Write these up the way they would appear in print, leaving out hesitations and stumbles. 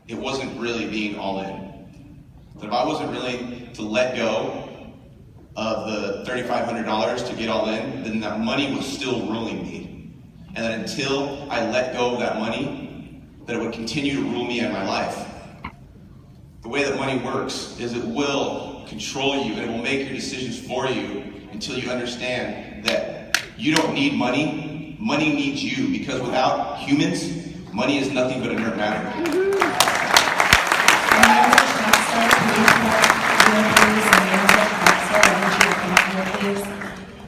it wasn't really being all in. That if I wasn't willing to let go of the $3,500 to get all in, then that money was still ruling me. And that until I let go of that money, that it would continue to rule me in my life. The way that money works is it will control you and it will make your decisions for you until you understand that you don't need money, money needs you, because without humans, money is nothing but inert matter.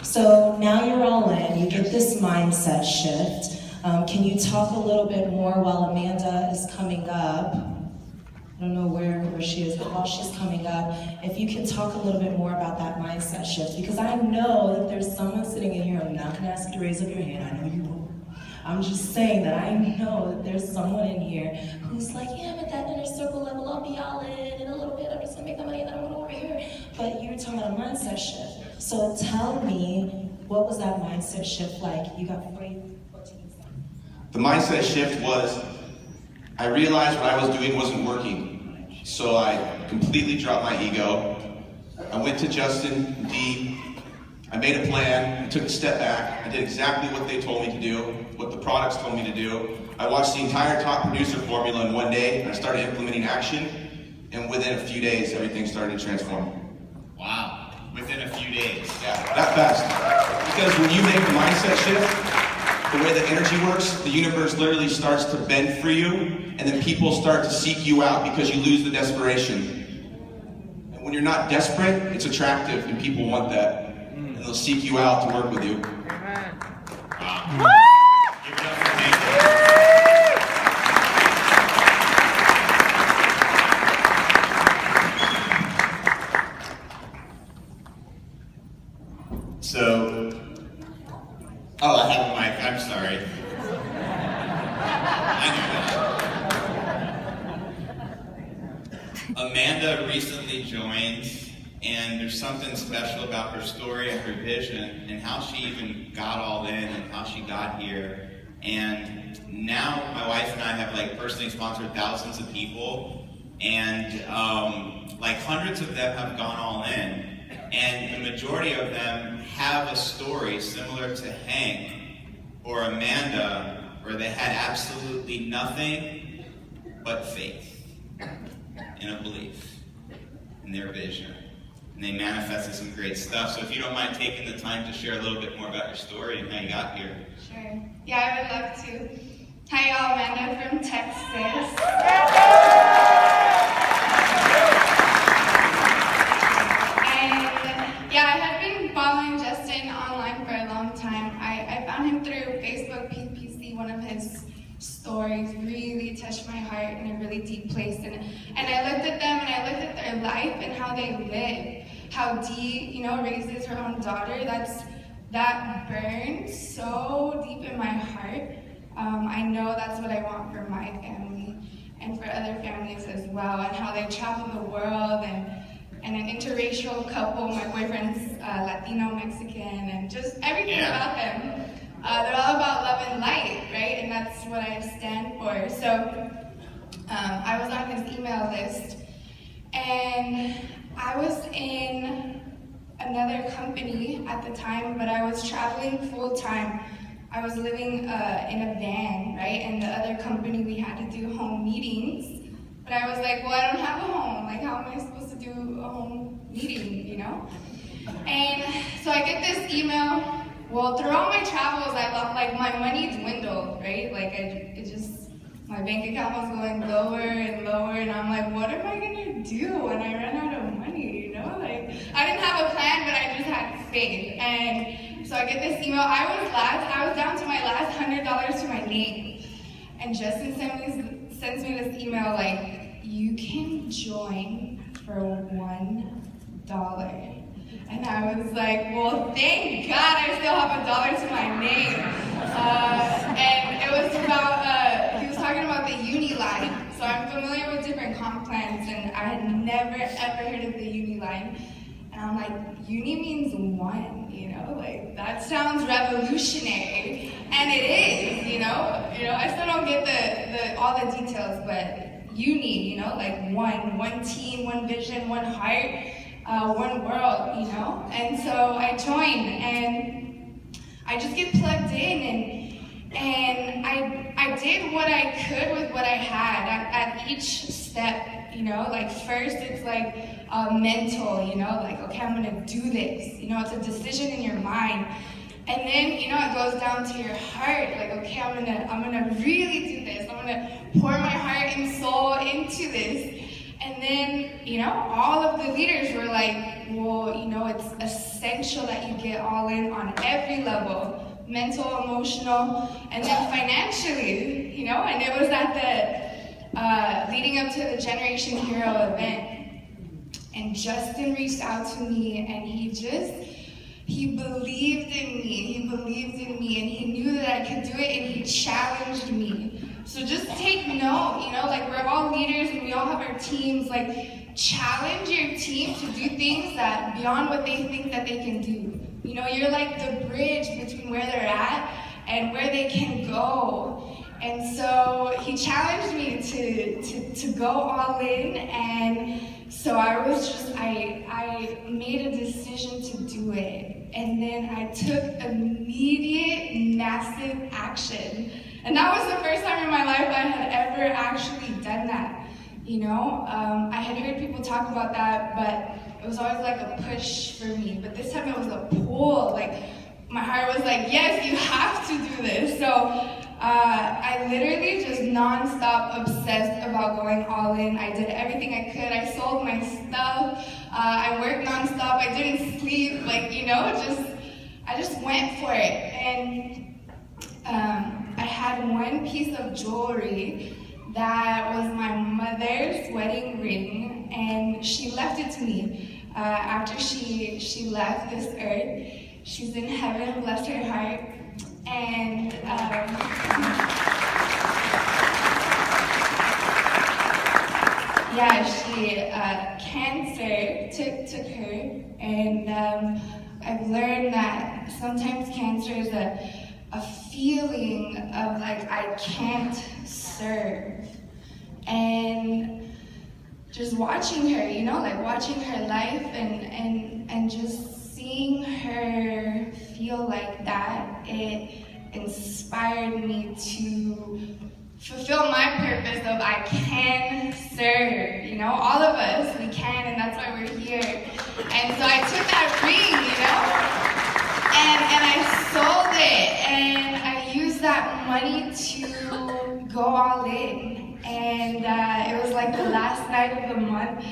So now you're all in, you get this mindset shift. Can you talk a little bit more while Amanda is coming up? I don't know where she is, but while she's coming up, if you can talk a little bit more about that mindset shift, because I know that there's someone sitting in here, I'm not gonna ask you to raise up your hand, I know you won't. I'm just saying that I know that there's someone in here who's like, yeah, I'm at that inner circle level, I'll be all in a little bit, I'm just gonna make that money and then I'm gonna go over here. But you're talking about a mindset shift. So tell me, what was that mindset shift like? You got 14 seconds. The mindset shift was, I realized what I was doing wasn't working. So I completely dropped my ego. I went to Justin, Dee, I made a plan, I took a step back, I did exactly what they told me to do, what the products told me to do. I watched the entire top producer formula in one day, and I started implementing action, and within a few days, everything started to transform. Wow, within a few days. Yeah, that fast. Because when you make a mindset shift, the way that energy works, the universe literally starts to bend for you, and then people start to seek you out because you lose the desperation. And when you're not desperate, it's attractive, and people want that. And they'll seek you out to work with you. Wow. Give it up for Hank. So, I have a mic, I'm sorry. I knew that. Amanda recently joined, and there's something special about her story and her vision and how she even got all in and how she got here. And now my wife and I have personally sponsored thousands of people, and hundreds of them have gone all in. And the majority of them have a story similar to Hank or Amanda, where they had absolutely nothing but faith and a belief in their vision. And they manifested some great stuff. So if you don't mind taking the time to share a little bit more about your story and how you got here. Sure. Yeah, I would love to. Hi, y'all. Amanda from Texas. And yeah, I had been following Justin online for a long time. I found him through Facebook PPC. One of his stories really touched my heart in a really deep place. And I looked at them and I looked at their life and how they live. How Dee, raises her own daughter. That burned so deep in my heart. I know that's what I want for my family and for other families as well, and how they travel the world, and an interracial couple. My boyfriend's Latino, Mexican, and just everything about them. They're all about love and light, right? And that's what I stand for. So I was on his email list, and I was in another company at the time, but I was traveling full time. I was living in a van, right? And the other company, we had to do home meetings. But I was like, well, I don't have a home. Like, how am I supposed to do a home meeting, And so I get this email. Well, through all my travels, I lost, my money dwindled, right? My bank account was going lower and lower, and I'm like, what am I gonna do when I run out of money, I didn't have a plan, but I just had faith. And so I get this email. I was down to my last $100 to my name. And Justin sends me this email you can join for $1. And I was like, well, thank God I still have $1 to my name. And it was about, he was talking about the Uni-Line. So I'm familiar with different comp plans, and I had never, ever heard of the Uni-Line. And I'm like, uni means one, that sounds revolutionary. And it is, I still don't get all the details, but unity, like one team, one vision, one heart, one world, And so I joined, and I just get plugged in, and I did what I could with what I had at each step, Like first it's like mental, like, okay, I'm gonna do this, it's a decision in your mind. And then, it goes down to your heart, like, okay, I'm gonna really do this. I'm gonna pour my heart and soul into this. And then, all of the leaders were like, well, it's essential that you get all in on every level, mental, emotional, and then financially, and it was at the, leading up to the Generation Hero event. And Justin reached out to me, and he believed in me, and he knew that I could do it, and he challenged me. So just take note, like we're all leaders and we all have our teams, like challenge your team to do things that beyond what they think that they can do. You're like the bridge between where they're at and where they can go. And so he challenged me to go all in, and so I made a decision to do it. And then I took immediate, massive action. And that was the first time in my life I had ever actually done that. I had heard people talk about that, but it was always like a push for me. But this time it was a pull. Like, my heart was like, yes, you have to do this. So I literally just nonstop obsessed about going all in. I did everything I could. I sold my stuff. I worked nonstop. I didn't sleep. I just went for it. And I had one piece of jewelry that was my mother's wedding ring, and she left it to me after she left this earth. She's in heaven, bless her heart. And cancer took her, and I've learned that sometimes cancer is a feeling of like I can't serve, and just watching her, watching her life and just seeing her feel like that, it inspired me to fulfill my purpose of I can serve. All of us, we can, and that's why we're here. And so I took that ring, and I sold it, and I used that money to go all in. And it was like the last night of the month,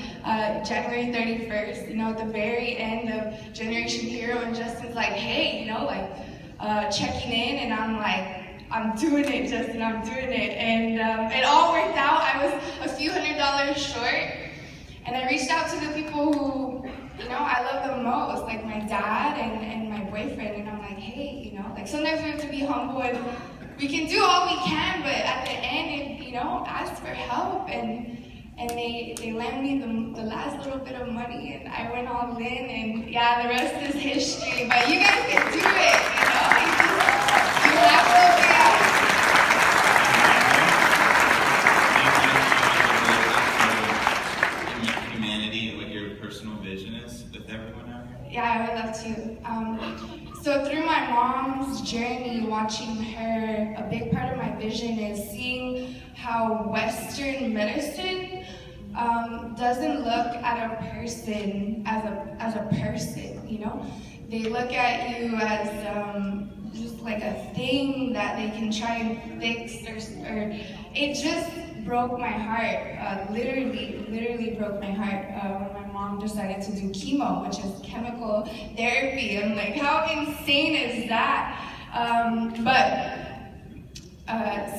January 31st, at the very end of Generation Hero, and Justin's like, hey, checking in, and I'm like, I'm doing it, Justin, I'm doing it. And it all worked out. I was a few $100s short, and I reached out to the people who, I love the most, like my dad and my boyfriend, and I'm like, hey, sometimes we have to be humble, and we can do all we can, but at the end, ask for help, and they lent me the last little bit of money, and I went all in, and yeah, the rest is history. But you guys can do it, you have to be. Humanity and what your personal vision is with everyone out here. Yeah, I would love to. So through my mom's journey, watching her, a big part of my vision is seeing how Western medicine doesn't look at a person as a person, They look at you as just like a thing that they can try and fix, or it just broke my heart, literally broke my heart when my mom decided to do chemo, which is chemical therapy. I'm like, how insane is that?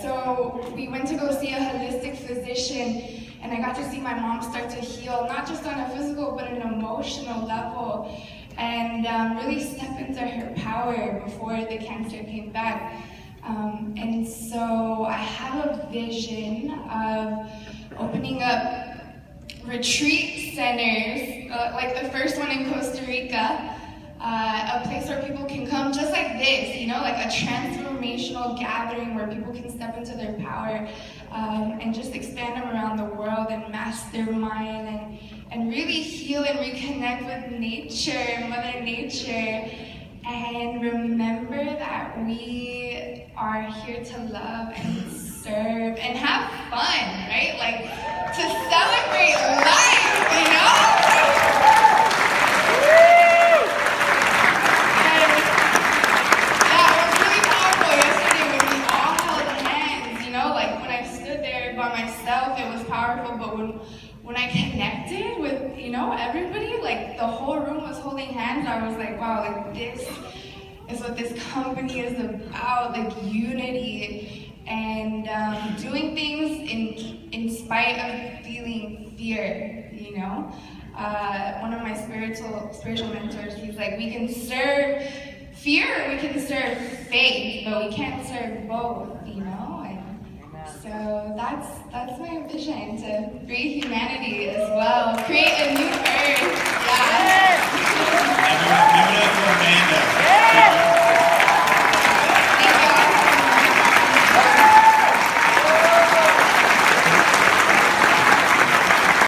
So we went to go see a holistic physician, and I got to see my mom start to heal, not just on a physical, but an emotional level, and really step into her power before the cancer came back. And so I have a vision of opening up retreat centers, like the first one in Costa Rica, a place where people can come just like this, like a transformational gathering where people can step into their power. and just expand them around the world and mastermind and really heal and reconnect with nature, Mother Nature, and remember that we are here to love and serve and have fun, right? Like to celebrate life, you know? And yeah, it was really powerful yesterday when we all held hands, you know? Like when I stood there by myself, it was powerful, but when I connected with, you know, everybody, like the whole room was holding hands, I was like, wow, like this is what this company is about, like unity and doing things in spite of feeling fear, you know? One of my spiritual mentors, he's like, we can serve fear, or we can serve faith, but we can't serve both, you know? And so that's my vision, to free humanity as well, create a new earth.